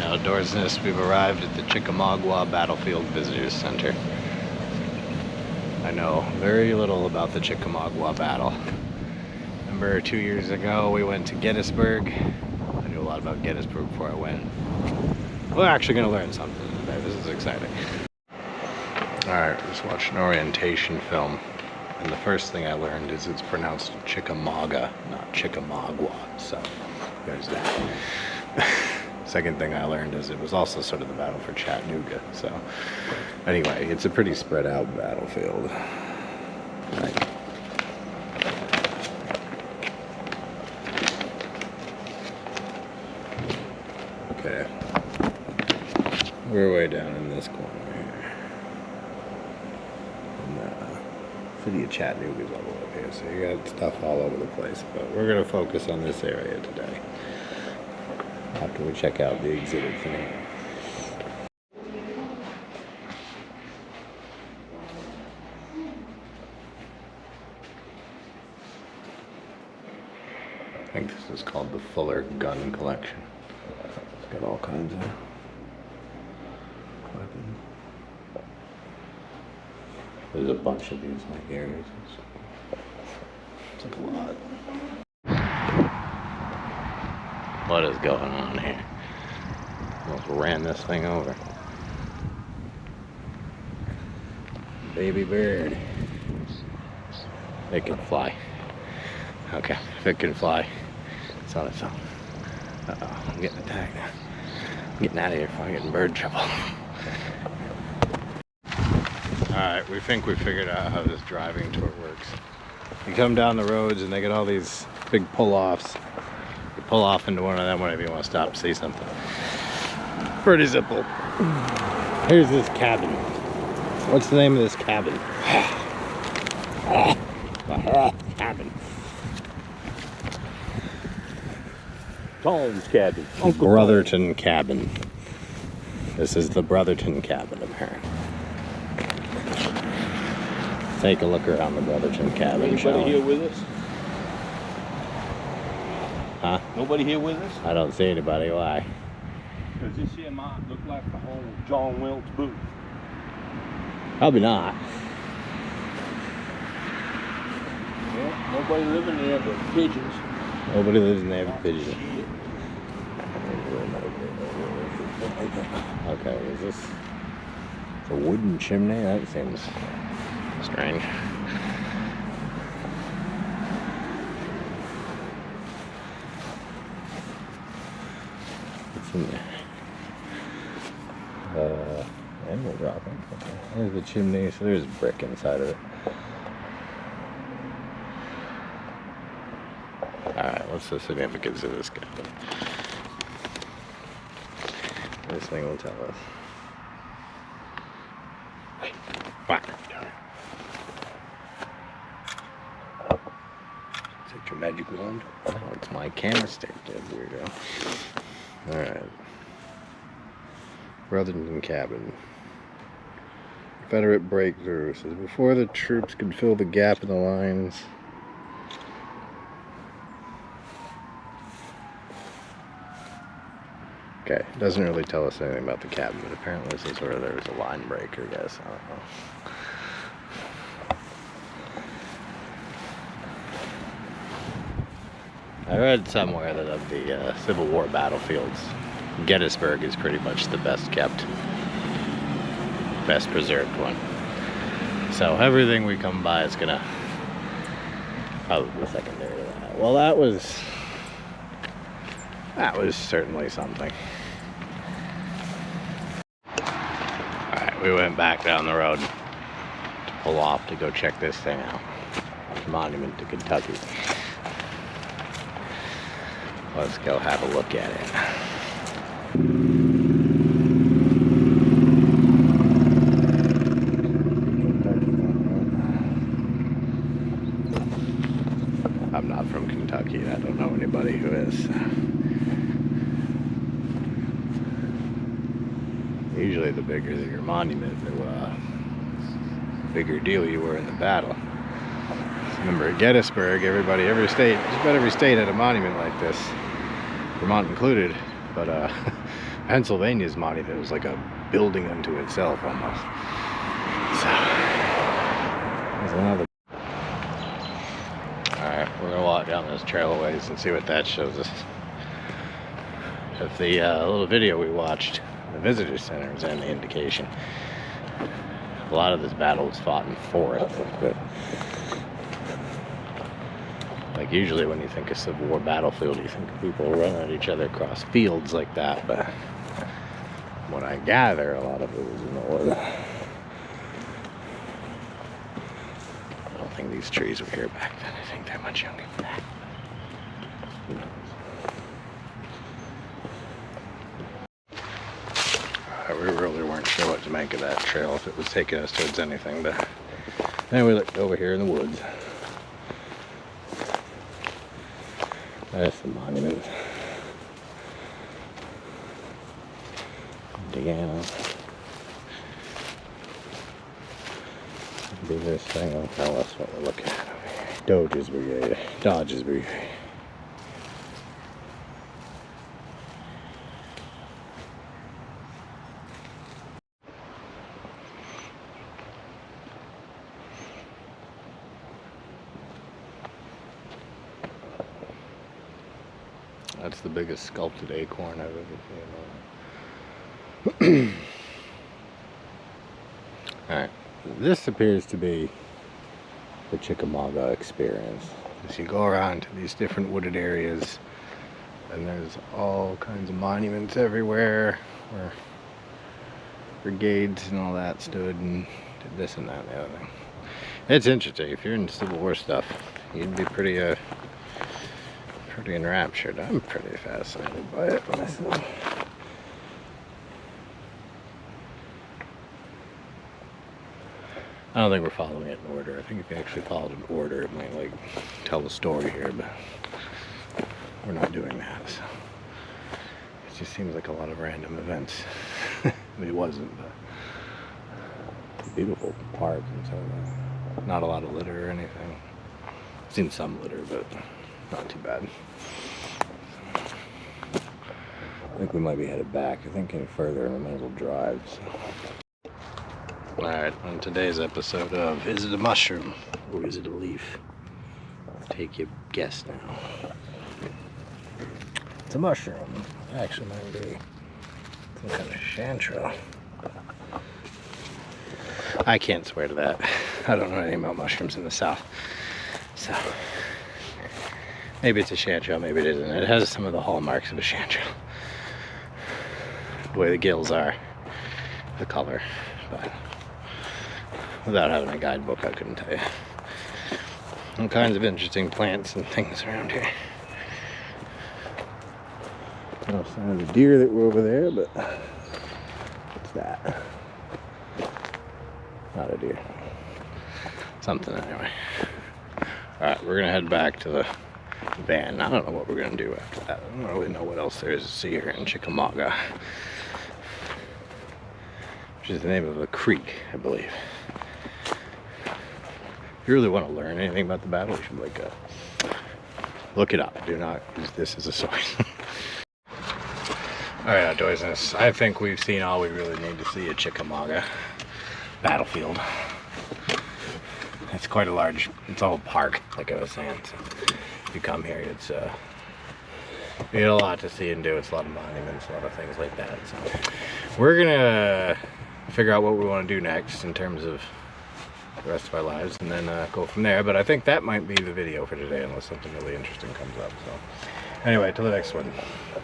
outdoorsness. We've arrived at the Chickamauga Battlefield Visitors Center. I know very little about the Chickamauga battle. Remember 2 years ago we went to Gettysburg. I knew a lot about Gettysburg before I went. We're actually going to learn something today. This is exciting. Alright, just watched an orientation film. And the first thing I learned is it's pronounced Chickamauga, not Chickamauga. So there's that. Second thing I learned is it was also sort of the battle for Chattanooga. So anyway, it's a pretty spread out battlefield. Right. Okay. We're way down in this corner here. And the city of Chattanooga is all the way up here, so you got stuff all over the place. But we're going to focus on this area today, after we check out the exhibit thing. I think this is called the Fuller Gun Collection. It's got all kinds of weapons. There's a bunch of these like areas. It's like a lot. What is going on here? Almost ran this thing over. Baby bird. It can fly. Okay, if it can fly, it's on its own. Uh-oh, I'm getting attacked. I'm getting out of here before I get in bird trouble. Alright, we think we figured out how this driving tour works. You come down the roads and they get all these big pull-offs. You pull off into one of them whenever you want to stop and see something. Pretty simple. Here's this cabin. What's the name of this cabin? Cabin. Tom's cabin. Uncle Brotherton Cabin. This is the Brotherton Cabin, apparently. Take a look around the Brotherton Cabin. Anybody here with us? Huh? Nobody here with us? I don't see anybody. Why? Because this here might look like the whole John Wilkes booth. Probably not. Yeah, nobody living there but pigeons. Nobody lives in there but pigeons. Okay, is this a wooden chimney? That seems strange. What's in there? Emerald dropping. Okay. There's the chimney, so there's brick inside of it. Alright, what's the significance of this cabin? This thing will tell us. Wait, what? Is it your magic wand? Oh, it's my camera stick, there we go. Alright. Brotherton Cabin. Confederate breakthrough. Says before the troops could fill the gap in the lines. Okay, it doesn't really tell us anything about the cabin, but apparently this is where there was a line break, I guess. I don't know. I read somewhere that of the Civil War battlefields, Gettysburg is pretty much the best kept, best preserved one. So everything we come by is gonna probably be secondary to that. Well, that was certainly something. Alright, we went back down the road to pull off to go check this thing out. Monument to Kentucky. Let's go have a look at it. I'm not from Kentucky. I don't know anybody who is. Usually the bigger your monument, the bigger deal you were in the battle. Remember at Gettysburg, every state, just about every state had a monument like this, Vermont included, but Pennsylvania's monument was like a building unto itself almost. So there's another. Alright, we're gonna walk down this trail a ways and see what that shows us. If the little video we watched, the visitor center, is any indication, a lot of this battle was fought in forests, but like usually when you think of Civil War battlefield, you think of people running at each other across fields like that, but what I gather, a lot of it was in the woods. I don't think these trees were here back then. I think they're much younger than that. Who knows? We really weren't sure what to make of that trail, if it was taking us towards anything, but then we looked over here in the woods. That's the monument. Indiana. Maybe this thing will tell us what we're looking at over here. Dodge's Brigade. That's the biggest sculpted acorn I've ever seen. Alright, this appears to be the Chickamauga experience. As you go around to these different wooded areas, and there's all kinds of monuments everywhere where brigades and all that stood and did this and that and the other thing. It's interesting. If you're into Civil War stuff, you'd be pretty enraptured. I'm pretty fascinated by it myself. I don't think we're following it in order. I think if you actually followed an order, it might like tell the story here, but we're not doing that. So it just seems like a lot of random events. I mean, it wasn't, but beautiful park and so not a lot of litter or anything. I've seen some litter, but not too bad. I think we might be headed back. I think any further and we might as well drive. So. Alright, on today's episode of Is It a Mushroom or Is It a Leaf? Take your guess now. It's a mushroom. It actually might be some kind of chanterelle. I can't swear to that. I don't know anything about mushrooms in the South. So maybe it's a chanterelle, maybe it isn't. It has some of the hallmarks of a chanterelle. The way the gills are, the color, but without having a guidebook, I couldn't tell you. All kinds of interesting plants and things around here. No sign of the deer that were over there, but what's that? Not a deer. Something anyway. Alright, we're gonna head back to the van. I don't know what we're gonna do after that. I don't really know what else there is to see here in Chickamauga, which is the name of a creek, I believe. If you really want to learn anything about the battle, you should look it up. Do not use this as a source. Alright, outdoorsness. I think we've seen all we really need to see at Chickamauga battlefield. It's quite a large, it's all park, like I was saying. So if you come here, it's you get a lot to see and do. It's a lot of monuments, a lot of things like that. So we're gonna figure out what we want to do next in terms of the rest of our lives, and then go from there. But I think that might be the video for today, unless something really interesting comes up. So anyway, till the next one.